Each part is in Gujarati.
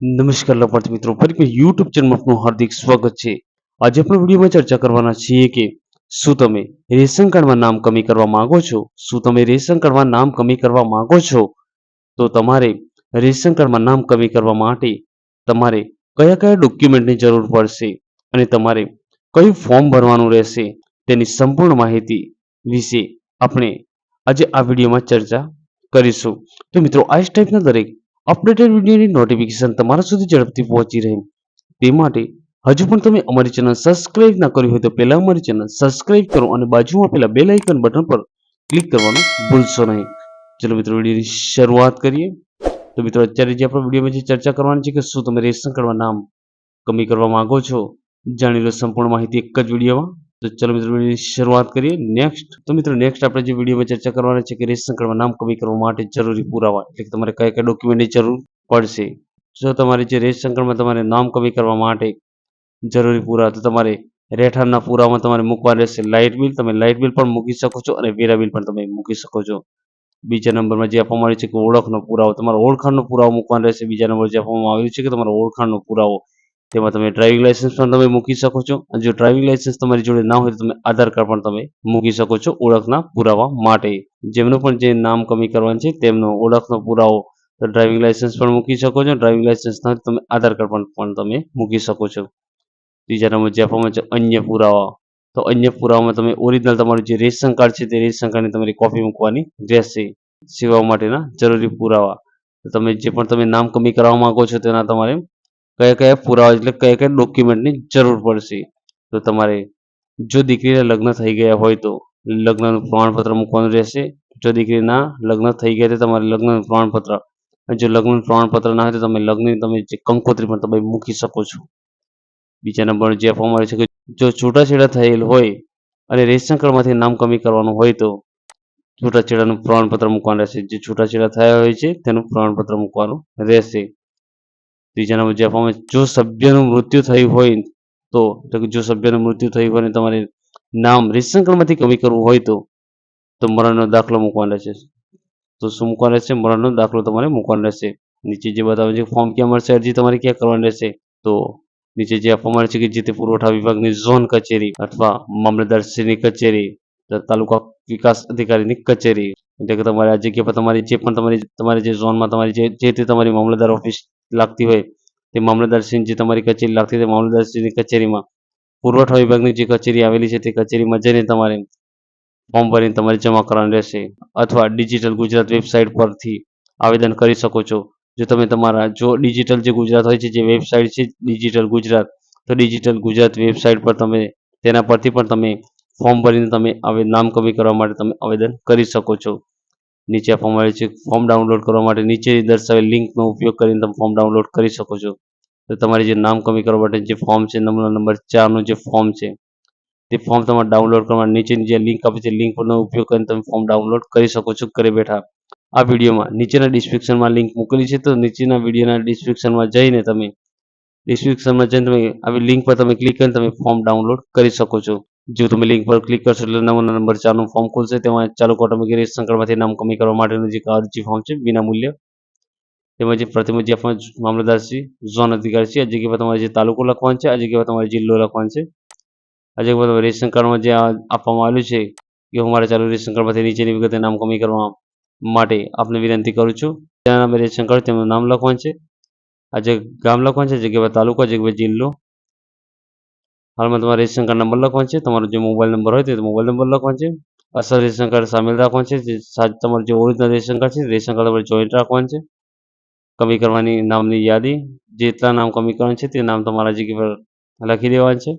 નમસ્કાર લાભાર્થી મિત્રો, ફરી એક યુટ્યુબ ચેનલમાં આપનું હાર્દિક સ્વાગત છે। આજે આપણે વિડીયોમાં ચર્ચા કરવાના છીએ કે શું તમે રેશન કાર્ડમાં નામ કમી કરવા માંગો છો? શું તમે રેશન કાર્ડમાં નામ કમી કરવા માંગો છો? તો તમારે રેશન કાર્ડમાં નામ કમી કરવા માટે તમારે કયા કયા ડોક્યુમેન્ટની જરૂર પડશે અને તમારે કયું ફોર્મ ભરવાનું રહેશે તેની સંપૂર્ણ માહિતી વિશે આપણે આજે આ વિડીયોમાં ચર્ચા કરીશું। તો મિત્રો, આ જ ટાઈપના દરેક અપડેટેડ વિડીયોની નોટિફિકેશન તમારા સુધી ઝડપથી પહોંચી રહે તે માટે હજુ પણ તમે અમારી ચેનલ સબસ્ક્રાઇબ ના કરી હોય તો પહેલા અમારી ચેનલ સબસ્ક્રાઇબ કરો અને બાજુમાં પેલા બેલ આઇકન બટન પર ક્લિક કરવાનું ભૂલશો નહીં। ચલો મિત્રો, વિડીયોની શરૂઆત કરીએ। તો મિત્રો, અત્યારે જે આપણે વિડીયોમાં જે ચર્ચા કરવાની છે કે શું તમે રેશન કાર્ડમાં નામ કમી કરવા માંગો છો, જાણી લો સંપૂર્ણ માહિતી એક જ વિડીયોમાં। તો ચલો મિત્રો, વિડીયોની શરૂઆત કરીએ। નેક્સ્ટ આપણે જે વિડીયોમાં ચર્ચા કરવાની છે કે રેશન કાર્ડમાં નામ કમી કરવા માટે જરૂરી પુરાવા એટલે કે તમારે કયા કયા ડોક્યુમેન્ટની જરૂર પડશે। જો તમારે જે રેશન કાર્ડમાં તમારે નામ કમી કરવા માટે જરૂરી પુરાવા તો તમારે રહેઠાણના પુરાવામાં તમારે મૂકવા રહેશે લાઇટ બિલ, તમે લાઇટ બિલ પણ મૂકી શકો છો અને વેરા બિલ પણ તમે મૂકી શકો છો। બીજા નંબરમાં જે આપવામાં આવ્યું છે કે ઓળખનો પુરાવો, તમારો ઓળખાણનો પુરાવો મૂકવાનો રહેશે। બીજા નંબર જે આપવામાં આવ્યું છે કે તમારો ઓળખાણનો પુરાવો, તેમાં તમે ડ્રાઇવિંગ લાયસન્સ પણ તમે મૂકી શકો છો અને જો ડ્રાઇવિંગ લાયસન્સ તમારી જોડે ના હોય તો તમે આધાર કાર્ડ પણ તમે મૂકી શકો છો ઓળખના પુરાવા માટે। જેમનું પણ જે નામ કમી કરવાનું છે તેમનો ઓળખનો પુરાવો તો ડ્રાઇવિંગ લાયસન્સ પણ મૂકી શકો છો, ડ્રાઇવિંગ લાયસન્સ ના હોય તો તમે આધાર કાર્ડ પણ તમે મૂકી શકો છો। ત્રીજા નંબર જે આપવામાં છે અન્ય પુરાવા, તો અન્ય પુરાવામાં તમે ઓરિજિનલ તમારું જે રેશન કાર્ડ છે તે રેશન કાર્ડની તમારી કોપી મૂકવાની રહેશે। સેવાઓ માટેના જરૂરી પુરાવા, તો તમે જે પણ તમે નામ કમી કરાવવા માંગો છો તેના તમારે કયા કયા પુરાવા એટલે કયા કયા ડોક્યુમેન્ટની જરૂર પડશે। તો તમારે જો દીકરીના લગ્ન થઈ ગયા હોય તો લગ્નનું પ્રમાણપત્ર મૂકવાનું રહેશે। જો દીકરીના લગ્ન થઈ ગયા તો તમારે લગ્નનું પ્રમાણપત્ર, અને જો લગ્નનું પ્રમાણપત્ર ના હોય તો તમે લગ્નની તમે જે કંકોત્રી પણ તમે મૂકી શકો છો। બીજા નંબર જે આપવામાં આવે છે કે જો છૂટાછેડા થયેલ હોય અને રેશન કાર્ડમાંથી નામ કમી કરવાનું હોય તો છૂટાછેડાનું પ્રમાણપત્ર મૂકવાનું રહેશે। જે છૂટાછેડા થયા હોય છે તેનું પ્રમાણપત્ર મૂકવાનું રહેશે। ત્રીજા નંબર જે આપવામાં આવે છે, જો સભ્યનું મૃત્યુ થયું હોય તો એટલે કે જો સભ્યનું મૃત્યુ થયું હોય અને તમારે નામ રેશન કાર્ડમાંથી કમી કરવું હોય તો મરણનો દાખલો મૂકવાનો રહેશે। તો શું મૂકવાનો રહેશે? મરણનો દાખલો તમારે મૂકવાનો રહેશે। નીચે જે બતાવે છે ફોર્મ ક્યાં મળશે, અરજી તમારે ક્યાં કરવાની રહેશે, તો નીચે જે આપવામાં આવે છે કે જે તે પુરવઠા વિભાગની ઝોન કચેરી અથવા મામલતદારશ્રીની કચેરી, તાલુકા વિકાસ અધિકારીની કચેરી, એટલે કે તમારે આ જગ્યા પર તમારી જે પણ તમારી જે ઝોનમાં તમારી જે તે તમારી મામલતદાર ઓફિસ લાગતી હોય તે મામલતદારશ્રીની જે તમારી કચેરી લાગતી હોય તે મામલતદારશ્રીની કચેરીમાં પુરવઠા વિભાગની જે કચેરી આવેલી છે તે કચેરીમાં જઈને તમારે ફોર્મ ભરીને તમારે જમા કરવાનું રહેશે અથવા ડિજિટલ ગુજરાત વેબસાઇટ પરથી આવેદન કરી શકો છો। જો તમે તમારા જો ડિજિટલ જે ગુજરાત હોય છે જે વેબસાઇટ છે ડિજિટલ ગુજરાત, તો ડિજિટલ ગુજરાત વેબસાઇટ પર તમે તેના પરથી પણ તમે ફોર્મ ભરીને તમે નામ કમી કરવા માટે તમે આવેદન કરી શકો છો। નીચે આપવામાં આવે છે ફોર્મ ડાઉનલોડ કરવા માટે નીચે દર્શાવેલ લિંકનો ઉપયોગ કરીને તમે ફોર્મ ડાઉનલોડ કરી શકો છો। તો તમારે જે નામ કમી કરવા માટે જે ફોર્મ છે નંબર 4 નું જે ફોર્મ છે તે ફોર્મ તમારે ડાઉનલોડ કરવા નીચેની જે લિંક આપી છે લિંકનો ઉપયોગ કરીને તમે ફોર્મ ડાઉનલોડ કરી શકો છો ઘરે બેઠા। આ વિડીયોમાં નીચેના ડિસ્ક્રિપ્શનમાં લિંક મૂકેલી છે, તો નીચેના વિડીયોના ડિસ્ક્રિપ્શનમાં જઈને તમે આવી લિંક પર તમે ક્લિક કરીને તમે ફોર્મ ડાઉનલોડ કરી શકો છો। જો તમે લિંક પર ક્લિક કરશો એટલે નંબર 4 નું ફોર્મ ખુલશે, તેમાં ચાલુ ઓટોમેટિક રેશન કાર્ડમાંથી નામ કમી કરવા માટેનું જે અરજી ફોર્મ છે વિનામૂલ્ય, તેમાં જે પ્રથમ જે મામલતદારશ્રી ઝોન અધિકારી છે આ જગ્યા પર તમારે જે તાલુકો લખવાનો છે, આ જગ્યા પર તમારે જિલ્લો લખવાનો છે, આ જગ્યા પર રેશન કાર્ડમાં જે આપવામાં આવેલું છે કે હું મારા ચાલુ રેશન કાર્ડમાંથી નીચેની વિગતે નામ કમી કરવા માટે આપને વિનંતી કરું છું, તેના નામે રેશન કાર્ડ તેમનું નામ લખવાનું છે, આ જે ગામ લખવાનું છે, જગ્યા પર તાલુકો, જગ્યા પર જિલ્લો, હાલમાં તમારે રેશન કાર્ડ નંબર લખવાનો છે, તમારો જે મોબાઈલ નંબર હોય તે મોબાઈલ નંબર લખવાનો છે, અસલ રેશન કાર્ડ સામેલ રાખવાનું છે, જે તમારું જે ઓરિજિનલ રેશન કાર્ડ છે રેશન કાર્ડ તમારે જોઈન્ટ રાખવાનું છે, કમી કરવાની નામની યાદી, જેટલા નામ કમી કરવાનું છે તે નામ તમારા જગ્યા પર લખી દેવાનું છે।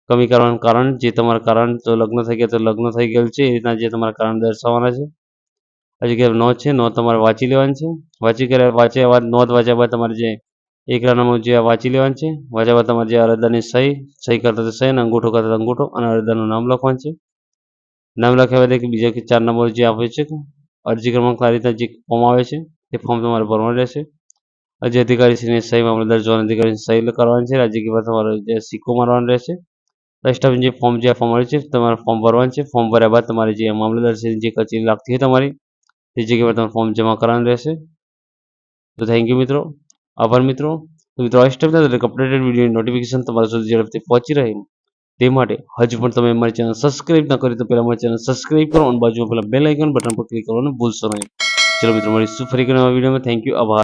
કમી કરવાનું કારણ, જે તમારું કારણ તો લગ્ન થઈ ગયા તો લગ્ન થઈ ગયેલું છે એ રીતના જે તમારા કારણ દર્શાવવાના છે। આ જગ્યાએ નોંધ છે, નોંધ તમારે વાંચી લેવાની છે, નોંધ વાંચ્યા બાદ તમારે જે એકરારનામું જે વાંચી લેવાનું છે, વાંચ્યા બાદ તમારે જે અરજદારની સહી કરતા તો સહી અને અંગૂઠો કરતા અંગૂઠો અને અરજદારનું નામ લખવાનું છે। નામ લખ્યા બાદ બીજા 4 નંબર જે આપે છે અરજી ક્રમાંક આ રીતના જે ફોર્મ આવે છે તે ફોર્મ તમારે ભરવાનું રહેશે। અરજી અધિકારીશ્રીની સહી, મામલતદાર ઝોન અધિકારીની સહી કરવાની છે, આ જગ્યા પર તમારે જે સિક્કો મારવાનો રહેશે। સ્ટાફિંગ જે ફોર્મ જે આપવામાં આવ્યું છે તમારે ફોર્મ ભરવાનું છે, ફોર્મ ભર્યા બાદ તમારે જે મામલતદારશ્રીની જે કચેરી લાગતી હોય તમારી તે જગ્યા પર તમારે ફોર્મ જમા કરવાનું રહેશે। તો થેન્ક યુ મિત્રો, આભાર મિત્રો. તો મિત્રો આ સ્ટેપના દરેક અપડેટેડ વિડીયોની નોટિફિકેશન તમારા સુધી ઝડપથી પહોંચી રહે તે માટે હજુ પણ તમે અમારી ચેનલ સબસ્ક્રાઇબ ના કરી તો પહેલા અમારી ચેનલ સબસ્ક્રાઇબ કરો અને બાજુમાં પેલા બેલ આઇકન બટન પર ક્લિક કરવાનું ભૂલશો નહીં. ચલો મિત્રો મળીશું ફરી એક નવા વિડીયોમાં. Thank you. આભાર.